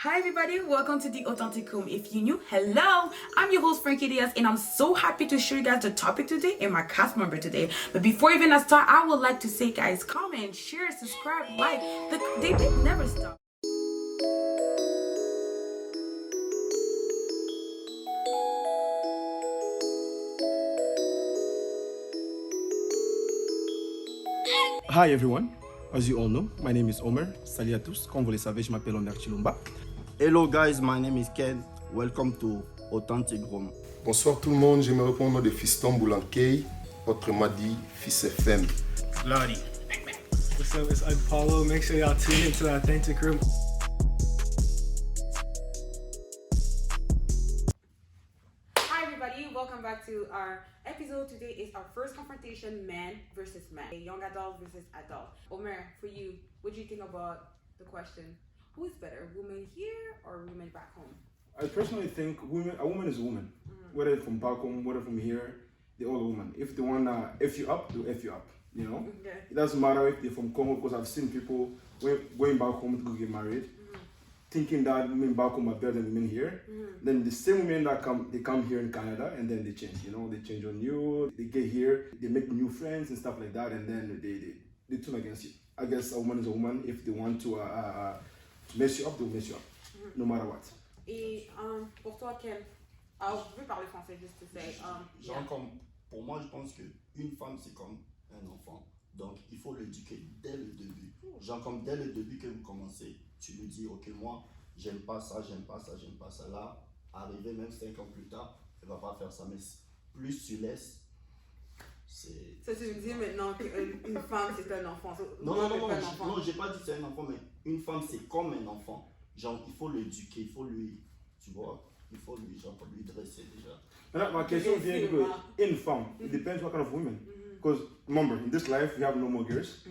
Hi everybody, welcome to the Authentic Room. If you new, hello, I'm your host Frankie Diaz and I'm so happy to show you guys the topic today and my cast member today. But before even I start, I would like to say guys, comment, share, subscribe, like, they never stop. Hi everyone, as you all know, my name is Omer. Salut à tous, comme vous le savez, je m'appelle Omer Chilumba. Hello guys, my name is Ken. Welcome to Authentic Room. Bonsoir tout le monde, je me réponds au nom de Fiston Boulankey, autrement dit Fils FM. Lottie. What's up? It's Ike Paulo. Make sure y'all tune into the Authentic Room. Hi everybody, welcome back to our episode. Today is our first confrontation, man versus man. A young adult versus adult. Omer, for you, what do you think about the question? Who is better, women here or women back home? I personally think a woman is a woman. Whether from back home, whether from here, they're all a woman. If they wanna F you up, they'll F you up, you know? Okay. It doesn't matter if they're from Congo, because I've seen people going back home to go get married, thinking that women back home are better than women here. Then the same women that come here in Canada and then they change, you know, they change on you, they get here, they make new friends and stuff like that, and then they turn against you. I guess a woman is a woman. If they want to mess you up, they'll mess you up, no matter what. Et pour toi, Ken, alors je vais parler français juste to say, Genre comme, pour moi, je pense qu'une femme, c'est comme un enfant. Donc, il faut l'éduquer dès le début. Genre comme dès le début que vous commencez, tu lui dis, ok, moi, j'aime pas ça, j'aime pas ça, j'aime pas ça. Là, arrivé même 5 ans plus tard, elle va pas faire ça. Mais plus tu laisses, c'est... Ça, tu me dis maintenant qu'une femme, c'est un enfant. Non, j'ai pas dit c'est un enfant, mais une femme, c'est comme un enfant. Genre, il faut l'éduquer, il faut lui, tu vois, il faut lui, genre, lui dresser déjà. And my question vient because in femme, it depends what kind of women. Because remember, in this life, we have normal girls,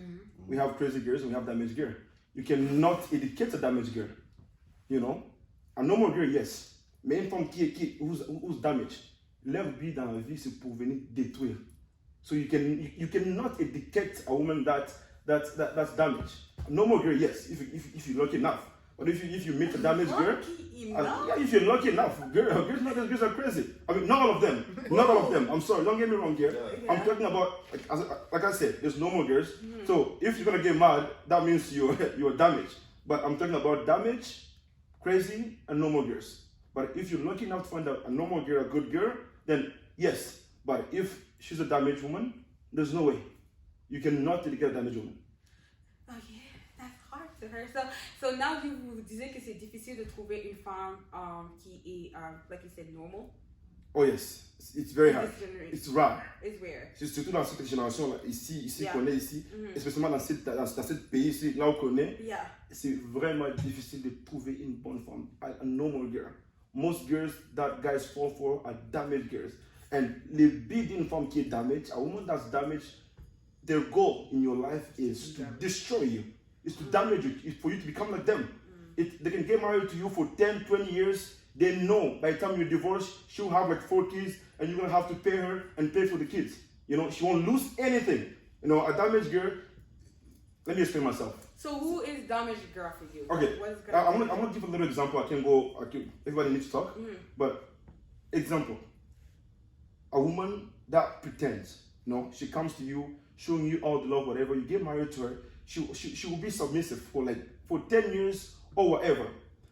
we have crazy girls, and we have damaged girl. You cannot educate a damaged girl, you know. A normal girl, yes. Mais une femme who's damaged, leur but dans la vie, c'est pour venir détruire. So you cannot educate a woman that's damaged. A normal girl, yes, if you're lucky enough. But if you meet a damaged girl, if you're lucky enough, girls are crazy. I mean, not all of them. Not all of them. I'm sorry, don't get me wrong here. Yeah. I'm talking about, like I said, there's normal girls. So if you're gonna get mad, that means you're damaged. But I'm talking about damaged, crazy, and normal girls. But if you're lucky enough to find a normal girl, a good girl, then yes. But if she's a damaged woman, there's no way. You cannot educate a damaged woman. Okay, that's hard to her. So now vous disiez que c'est difficile de trouver une femme qui est, like you said, normal. Oh yes, it's very hard. This generation. It's rare. It's rare. C'est surtout dans cette génération là, ici Yeah. qu'on est ici, especially dans ce pays ici, là où qu'on est, Yeah. c'est vraiment difficile de trouver une bonne femme, a normal girl. Most girls that guys fall for are damaged girls. And le but d'une femme qui est damaged, a woman that's damaged, their goal in your life is to destroy you, is to damage you, is for you to become like them. They can get married to you for 10, 20 years. They know by the time you divorce, she'll have like 4 kids and you're gonna have to pay her and pay for the kids. You know, she won't lose anything. You know, a damaged girl, let me explain myself. So who is damaged girl for you? Okay, What is I'm gonna give a little example. Everybody needs to talk. But example, a woman that pretends, you know, she comes to you, showing you all the love, whatever, you get married to her, she will be submissive for 10 years or whatever.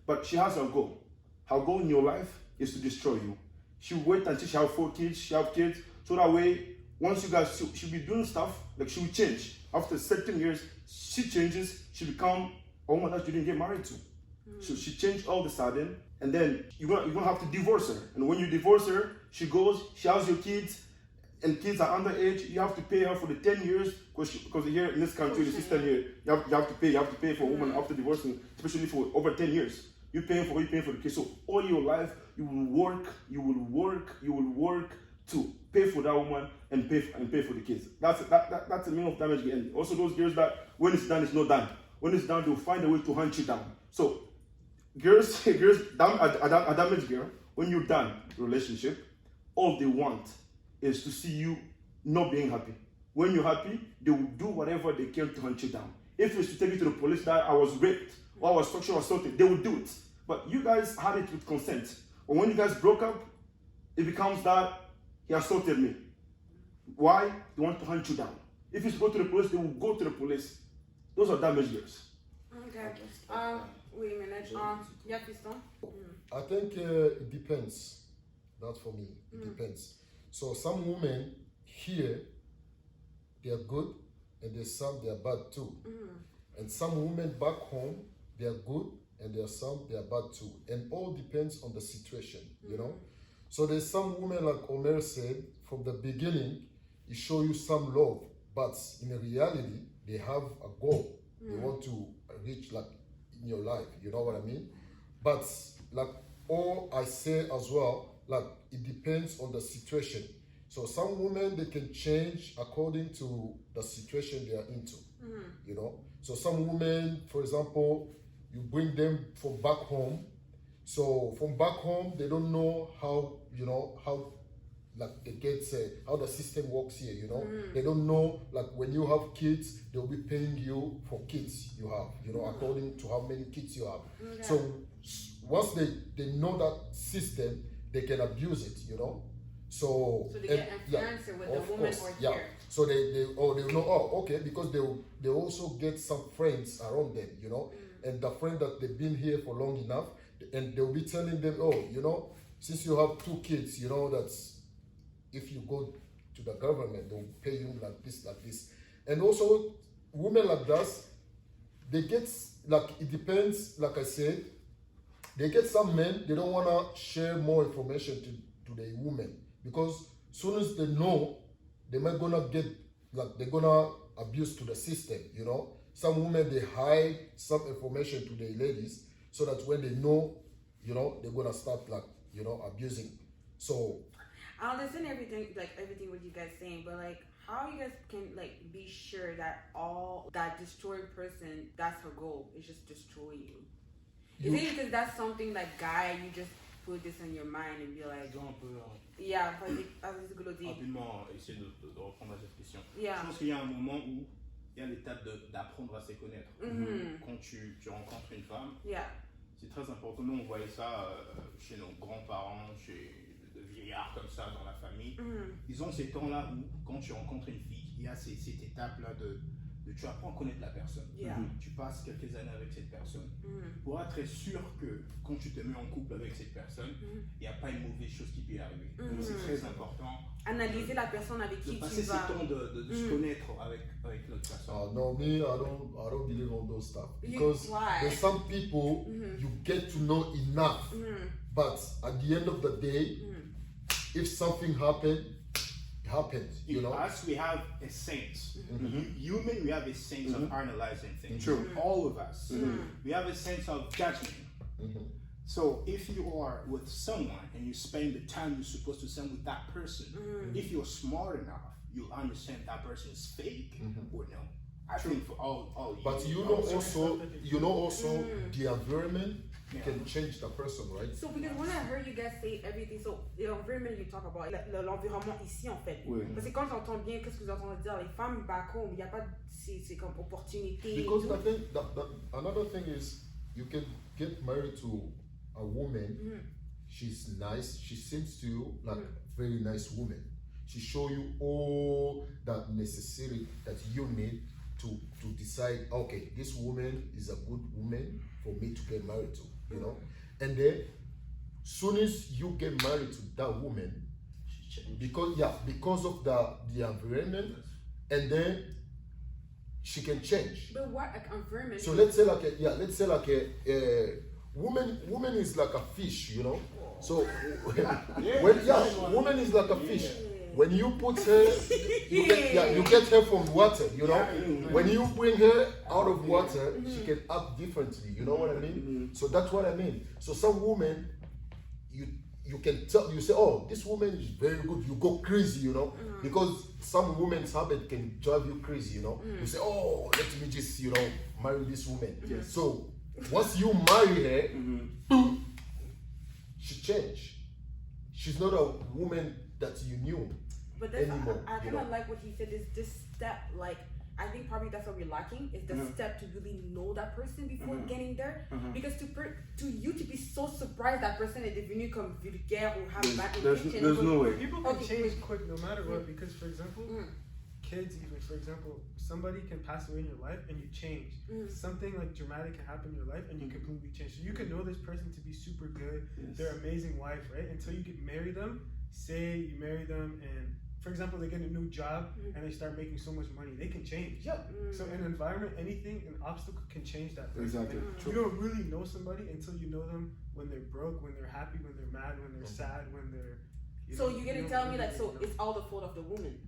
But she has a goal. Her goal in your life is to destroy you. She'll wait until she have 4 kids, she have kids, so that way, once you guys, she'll be doing stuff, like she will change. After certain years, she changes, she become a woman that you didn't get married to. So she changed all of a sudden, and then you're gonna have to divorce her. And when you divorce her, she goes, she has your kids, and kids are underage. You have to pay her for the 10 years, because here in this country, the system here, you have to pay for a woman after divorcing, especially for over 10 years. You're paying for the kids. So all your life, you will work to pay for that woman and pay for the kids. That's the meaning of damage. And also those girls that when it's done, it's not done. When it's done, they'll find a way to hunt you down. So girls, a damaged girl, when you're done the relationship, all they want is to see you not being happy. When you're happy, they will do whatever they can to hunt you down. If it's to take you to the police that I was raped or I was sexually assaulted, they will do it. But you guys had it with consent. But when you guys broke up, it becomes that he assaulted me. Why? They want to hunt you down. If you go to the police, they will go to the police. Those are damage goods. Okay. Wait a minute. Yeah, Fiston. I think it depends. That's for me. It depends. So some women here, they are good, and there's some they are bad too. And some women back home, they are good, and there are some they are bad too. And all depends on the situation, you know. So there's some women, like Omer said, from the beginning, he show you some love, but in reality, they have a goal. They want to reach like in your life, you know what I mean? But like all I say as well, like it depends on the situation. So some women, they can change according to the situation they are into, you know? So some women, for example, you bring them from back home. So from back home, they don't know how, you know, how like they get how the system works here, you know. They don't know, like when you have kids, they'll be paying you for kids you have, you know, according to how many kids you have. So once they know that system, they can abuse it, you know. So they get influenced with the woman or here. So they know, oh, okay, because they also get some friends around them, you know, and the friend that they've been here for long enough, and they'll be telling them, oh, you know, since you have 2 kids, you know, that's if you go to the government, they'll pay you like this. And also, women like that, they get, like, it depends, like I said, they get some men, they don't want to share more information to the women. Because soon as they know, they might gonna get, like, they're gonna abuse to the system, you know. Some women, they hide some information to the ladies so that when they know, you know, they're gonna start, like, you know, abusing. So I understand everything what you guys saying, but like how you guys can like be sure that all that destroyed person, that's her goal, is just destroy you. Is it because that's something like guy, you just put this in your mind and be like, yeah, rapidement essayer de reprendre à cette question. Yeah. Je pense qu'il y a un moment où il y a l'étape d'apprendre à se connaître. Quand tu rencontres une femme, c'est très important. Nous, on voyait ça chez nos grands-parents, chez de vieillards comme ça dans la famille. Ils ont ces temps-là où, quand tu rencontres une fille, il y a cette étape-là de tu apprends à connaître la personne. Tu passes quelques années avec cette personne pour être sûr que quand tu te mets en couple avec cette personne, il n'y a pas une mauvaise chose qui peut y arriver. Donc c'est très important. Analyser la personne avec qui tu vas. Passer ce temps de se connaître avec l'autre personne. No, me, I don't believe on those stuff. Because there's some people, you get to know enough. But at the end of the day, if something happened, it happened, you know? Us, we have a sense. Human, we have a sense of analyzing things. True. All of us. We have a sense of judgment. So if you are with someone and you spend the time you're supposed to spend with that person, if you're smart enough, you'll understand that person is fake or no. I think for all But you know also the environment can change the person, right? So because when I heard you guys say everything, so the environment you talk about, l'environnement ici en fait. Parce que quand j'entends bien, qu'est-ce que vous entendez dire, les femmes back home, il n'y a pas, c'est comme opportunité. Because I think that another thing is you can get married to a woman. She's nice. She seems to you like a very nice woman. She show you all that necessary that you need to decide, okay, this woman is a good woman for me to get married to, you know. And then soon as you get married to that woman, because of the environment, and then she can change. But what environment? So let's say like a woman is like a fish, you know. So woman is like a fish. When you put her, you get her from water, you know. When you bring her out of water, she can act differently, you know what I mean? So that's what I mean. So some women, you can tell, you say, oh, this woman is very good, you go crazy, you know, because some women's habit can drive you crazy, you know. You say, oh, let me just, you know, marry this woman. So once you marry her, she changed. She's not a woman that you knew. But that's, anymore, I kind of like what he said, is this step, like I think probably that's what we're lacking is the step to really know that person before getting there. Because to you to be so surprised that person est devenu comme vulgaire or have bad intentions. There's no way. People can change quick no matter what, because for example, kids even, for example, somebody can pass away in your life and you change. Something like dramatic can happen in your life and you completely change. So you can know this person to be super good, they're an amazing wife, right? Until you marry them, say you marry them and for example, they get a new job and they start making so much money, they can change. So in an environment, anything, an obstacle can change that person. Exactly. You don't really know somebody until you know them when they're broke, when they're happy, when they're mad, when they're sad, when they're... So you're going to tell me that, so it's all the fault of the woman?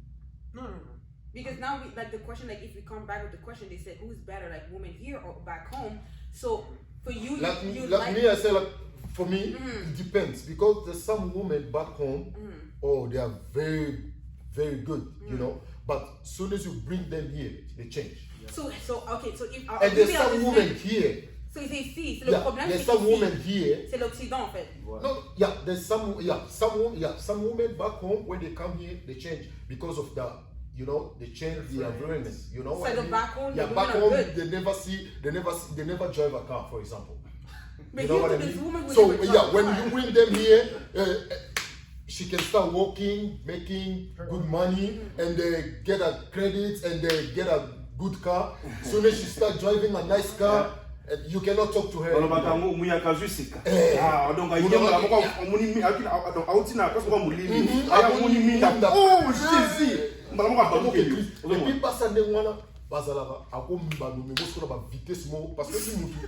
No. Because now, like the question, like if we come back with the question, they said, who's better, like women here or back home? So for you, I say, like, for me, it depends. Because there's some women back home, they are very, very good, you know. But as soon as you bring them here, they change. So okay, so if... And there's some women here. So c'est ici, c'est le problème. There's some women here. C'est l'Occident en fait. No, there's some women back home when they come here, they change because of the, you know, they change the environment. You know what I mean? Back home, back home, they never drive a car, for example. But you know what I mean? So when you bring them here, she can start working, making good money, and they get a credit and they get a good car. Soon as she start driving a nice car, you cannot talk to her. bazalaka akomba no memoso na ba vitesse mo parce que si mutu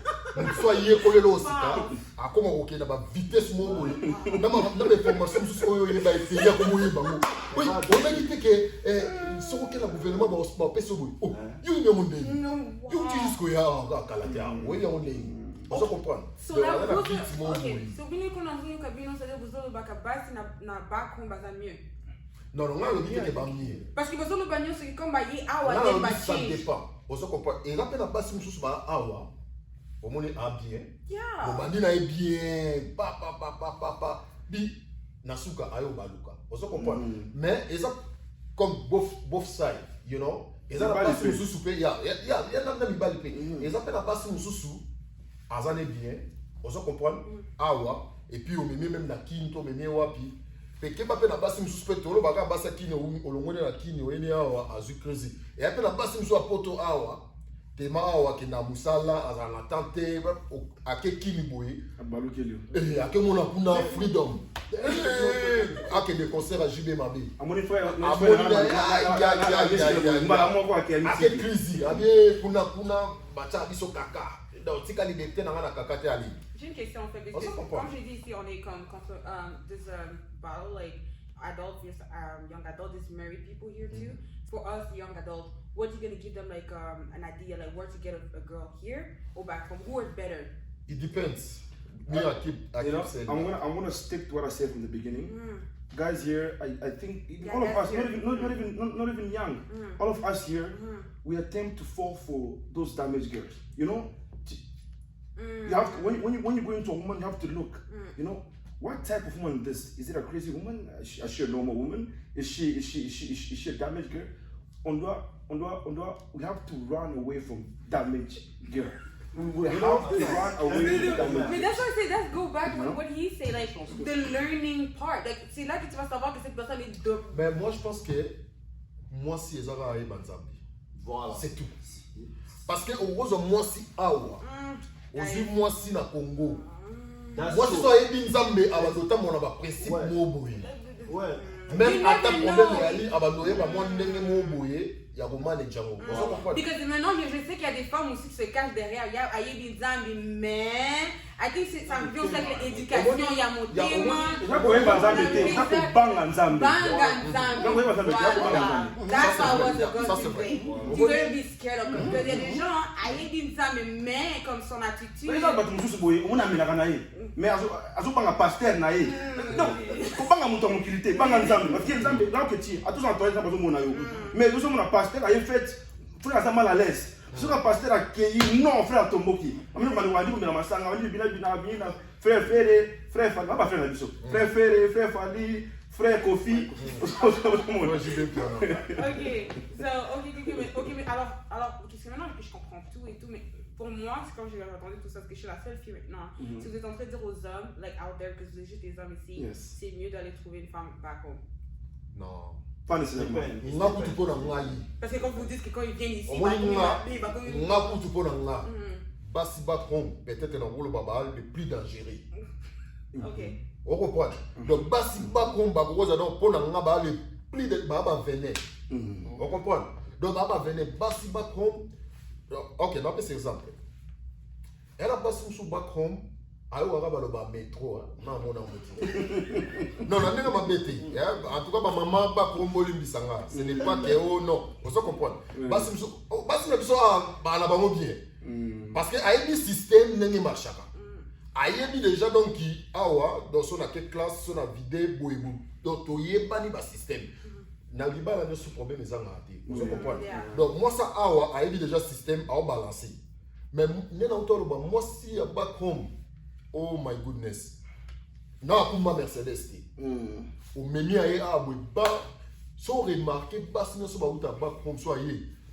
soit yé kolelo osika akoma kokenda ba vitesse mo boye na ba information sur oyo yeba efeya ko moye bango oui on a dit que soko ke la gouvernement ba peso boye oh you know monde you dis ko ya kala ya oui on est on se comprend so là okay so bini ko na nzuri kabino ça veut dire baka basi na back home baza mieux. Non, on le dit que c'est parce que besoin de bagno c'est comme bailler awa et ba ça dépend. On se comprend. Et là peut-être pas si mususu ba awa. Au moins a bien. Bon bandi na bien. Pa. Bi nasuka ayo baluka. On se comprend. Mais ça comme both side, you know. Et ça pas si mususu pe ya na mi bali pe. Et ça peut-être pas si mususu azane bien. On se comprend. Awa et puis on met même na kinto meme wapi. Peke ba pe na basi mususu pe tolo baka basa kini olongone na kini oyeni awa azu crazy et après na basi mususu apoto awa tema awa ke na musala azana tante ake kini boye abalukeli ake mona kuna freedom ake de concert à JB Mabe amoni frère ake crazy ake kuna bacha biso kaka donc tika liberté na ngana kaka te ali. J'ai une question en fait, parce que comme j'ai dit ici, on est comme contre this battle like adult versus young adult, there's married people here too. For us, young adults, what are you gonna give them like an idea like where to get a girl here or back home? Who is better? It depends. Me, I keep saying. I'm gonna stick to what I said from the beginning. Guys here, I think all of us, not even young, all of us here, we attempt to fall for those damaged girls. You know. You have to, when you go into a woman, you have to look. You know, what type of woman is this? Is it a crazy woman? Is she a normal woman? Is she a damaged girl? We have to run away from damaged girl. We have to run away from damaged. Mais that's why I say let's go back to what he said, like the learning part. Like c'est là que tu vas savoir que cette personne est de. Mais moi je pense que moi si ezara ayi banzambi. Voilà. C'est tout. Parce que au rose moi si awa. Ozu moi si na Congo. Moi si so yebi nzambe abazota mona ba principe mo boye. Ouais. Même à ta problème yali abadoye ba mo ndenge mo boye ya ko manager ngo. Because maintenant je sais qu'il y a des femmes aussi qui se cachent derrière il y a yebi nzambe mais I think c'est ça vient aussi avec l'éducation il y a motema. That's how was the gospel way. You gotta be scared of because il y a des gens à yebi nzambe mais comme son attitude. Mais azo banga pasteur na ye. Non, ko banga muto mukilité, banga nzambe parce que nzambe là que ti, a tous entendu ça bazo mona yo. Mais nous sommes un pasteur a fait frère ça mal à l'aise. Sur un pasteur a cueilli non frère Tomboki. Amina mali wandi ko mena masanga wandi bina frère fali Frère Kofi. Moi, j'y vais plus, alors. Ok, mais alors, parce que maintenant que je comprends tout et tout, mais pour moi, c'est quand j'ai entendu tout ça, parce que je suis la seule fille maintenant. Si vous êtes en train de dire aux hommes, like out there, que vous êtes juste des hommes ici, c'est mieux d'aller trouver une femme back home. Non. Pas nécessairement. Parce que quand vous dites que quand ils viennent ici, Basi back home, peut-être dans le babal, le plus dangereux. Ok. On comprend. Donc, Basi back home, le plus de baba venait. On comprend. Donc, baba venait, Basi back home. Ok, on va faire exemple. Elle a Basi sous back home. Alors, on va le métro. Non, non, non, non, en tout cas, ma maman back home, ce n'est pas que, oh non, on se comprend. Basi bien. Parce que il y a un système qui marche. Il y a déjà donc qui dans son classe, son vidéo, donc il y a un système. Il y a un problème. Vous comprenez? Donc moi, ça il y a déjà système à balancer. Mais moi, si je back home, oh my goodness. Non, pour ma Mercedes. Ou même si on remarque, si on back home, soit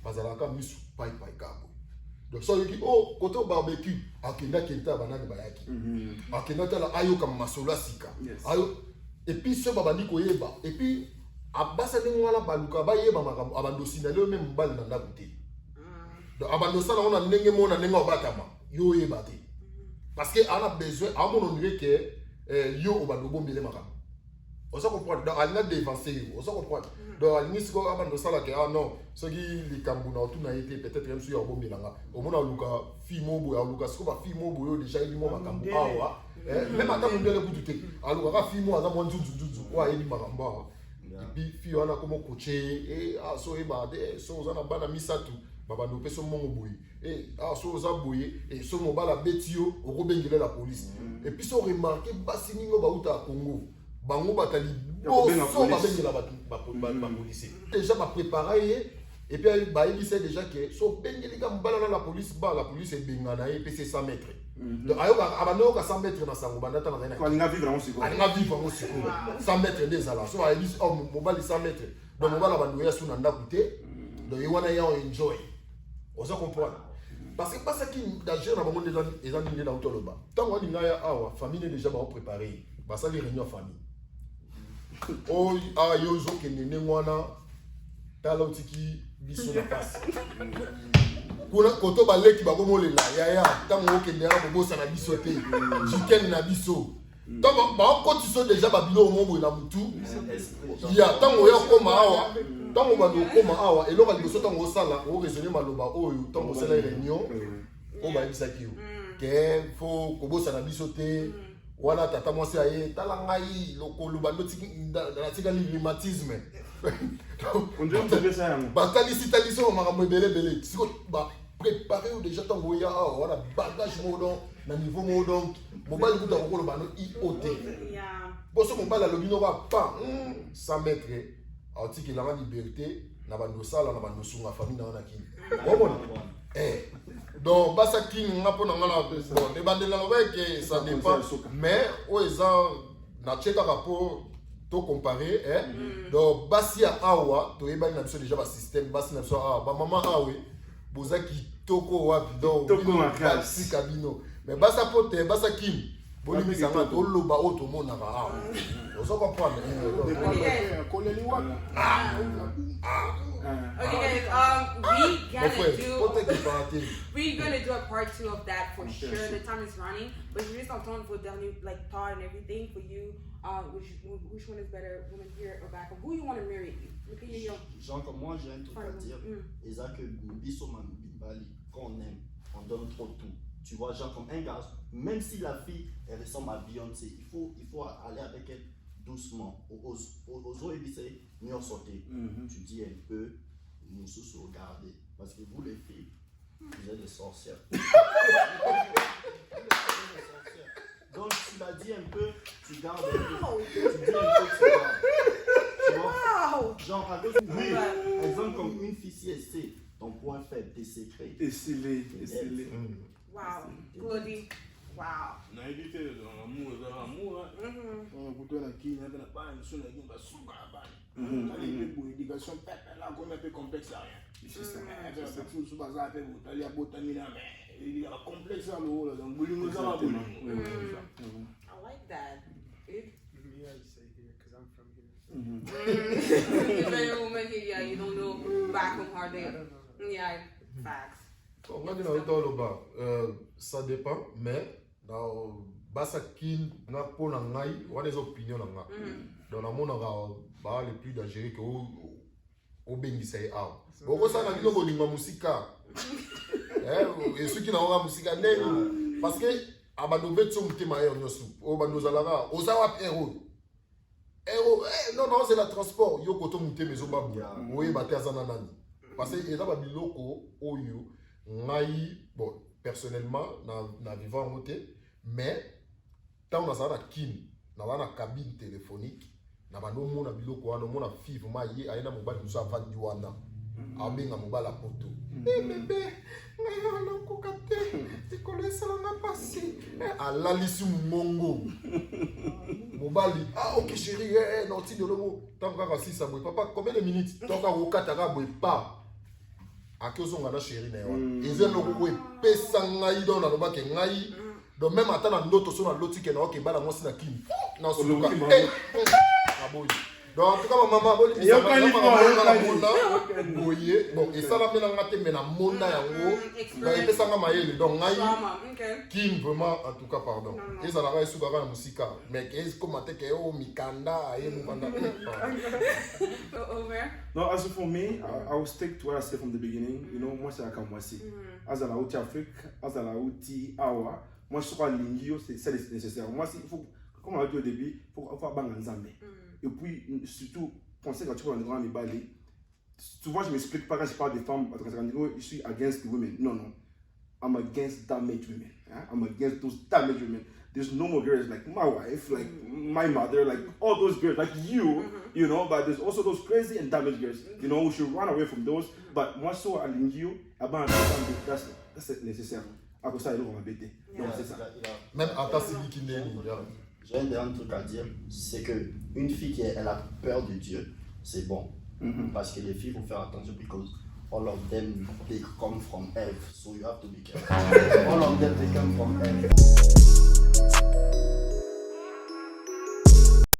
parce que donc ça veut dire oh côté barbecue akenda kenta banani bayaki akenda tala ayo comme masola sika ayo et puis ce babandi koyeba et puis abasa ni ngwana baluka bayeba makambo abando sinalo même mbali na ndakuté donc abando sala on a ndenge mona ndenge obatama yo yeba te parce que on a besoin à mon onire que yo obando bombele makambo on se comprend donc on a dévancé on se comprend donc à l'initie quand abando sala que ah non ce qui les Camerounais ont tout été peut-être même si on bombe là au moins on luka fimo boya luka ce qu'on va fimo boyo déjà il mo makambo awa même à temps ndele kututé aluka fimo aza mwanzu zuzu wa yeli makambo et puis fio ana comme coacher et ah so eba de so za na bana misatu baba no peso mongo boye et ah so za boye et so mo bala betio o robengele la police et puis so remarquer basi ningo ba uta Congo bango batali so ba bengela ba police déjà ba préparer et puis il sait déjà que so bengeli ka mbala la police est bengana et puis c'est 100 mètres donc ayo abano ka 100 mètres na sango bandata na Quand on a vivre en siko. On a vivre en siko 100 mètres des ala so ayi oh mobali 100 mètres donc mobala bandu ya suna ndakuté donc you wanna enjoy on se comprend parce que parce que d'ailleurs na bango les amis na utoloba tant on dinga ya awa famille déjà ba préparer ba ça les réunions famille oh ayo zo ke nene ngwana tala utiki biso na passe kuna koto baleki bakomolela yaya tango okendera bobosa na biso te jiken na biso tango bakoti so déjà babilo omombo na mutu ya tango ya koma awa tango bando koma awa eloko liboso tango osala o raisonner maloba oyo tango osala réunion o bayebisaki yo ke fo kobosa na biso te wana tata mwasi aye tala ngai lokolo bando tikali rhumatisme on dirait que c'est ça. Batalisi taliso makambo belé siko ba préparer déjà tango ya wana bagage modon na niveau modon mobali kuta kokolo bano IOT boso mobali alobino ba pa 100 mètres article la liberté na bando sala na bando sunga famille na wana kini omona donc basa kini ngapo na ngala bon de bandela que ça dépend mais o eza na cheka rapport to comparer donc basi ya awa to yeba na biso déjà ba système basi na biso ba maman awe bozaki toko wapi donc basi kabino mais basa pote basa kim boli bisanga to loba o to mona ba awa ozo comprendre Okay guys, we're gonna do a part 2 of that for sure. The time is running, but je vais entendre vos derniers like thought and everything for you. Which one is better, woman here or back? Who you want to marry? Look at you. Genre comme moi j'ai un truc à dire. Et ça que biso bimbali quand on aime, on donne trop tout. Tu vois genre comme un gars, même si la fille elle ressemble à Beyoncé, il faut aller avec elle doucement. Aux éviter mieux sauter. Tu dis un peu nous regarder parce que vous les filles vous êtes des sorcières. Donc tu l'as dit un peu, tu gardes un peu. Tu dis un peu, tu gardes. Tu vois? Genre avec oui, exemple comme une fille si elle sait ton point faible, tes secrets. Et scellé. Wow, Claudie. Wow. Naïveté dans l'amour, moto na qui na pas sur la game va souka ba les pour éducation là comme un peu complexe rien C'est ça. tout sur bazar peu vous aller à botamina mais il y a complexe là donc bolingo ça va bolingo I like that. Me, I say here because I'm from here. If any woman here, yeah, you don't know back home how I they. don't know. Yeah, facts. On va dire ça dépend, mais dans Basakin, na pour la ngai, on a des opinions dans la. Dans la monde, on a les plus dangereux que au Bengisei A. Pourquoi ça n'a pas de musique? Et ceux qui n'ont pas de musique, parce que abandonner tout le temps, on va nous aller au Zawap héros. Non, non, c'est le transport. Yo koto mute maison babu. Oui, baté azananani. Parce que il y a des biloko oyo ngai bon personnellement na vivant en moté mais tant on a ça na kin na cabine téléphonique na bano mona biloko wana mona five ma ye aina mobali musa vandi wana abenga mobala poto bébé ngai na kokate tikolo esalanga pasi alalisi mongo mobali ok chérie non ti de lomo tant kaka sisa boy papa combien de minutes tant ka okataka boy pa akozonga na chérie na yo ezelo ko epesa ngai do na lobake ngai do même ata na ndoto so na loti ke na ok bala mosi na kini na suluka aboyi donc en tout cas maman boli bisa na boye bon et ça la mena ngate mena monda yango ba epesa nga mayele donc ngai kim vraiment en tout cas pardon et ça la va suka na musika mais qu'est-ce comment te ke o mikanda aye mukanda Over. No, as for me, I will stick to what I said from the beginning. You know, moi c'est la kamwasi. As à la outil Afrique, as à la outil Awa, moi je crois l'ingio c'est nécessaire. Moi il faut, comme on a dit au début, il faut bangan zambe. Et puis surtout penser quand tu vois un grand balai. Souvent je m'explique pas quand je parle des femmes parce que je suis against the women. Non non, I'm against damaged women. I'm against those damaged women. There's no more girls like my wife, like my mother, like all those girls, like you know, but there's also those crazy and damaged girls, you know, we should run away from those. But moi, so à l'ingio, that's nécessaire. À cause ça, il va m'embêter. Donc, c'est ça. même ata sili qui n'est J'ai un dernier truc à dire, c'est que une fille qui elle a peur de Dieu, c'est bon. Parce que les filles, il faut faire attention because all of them they come from Eve, so you have to be careful. All of them they come from Eve.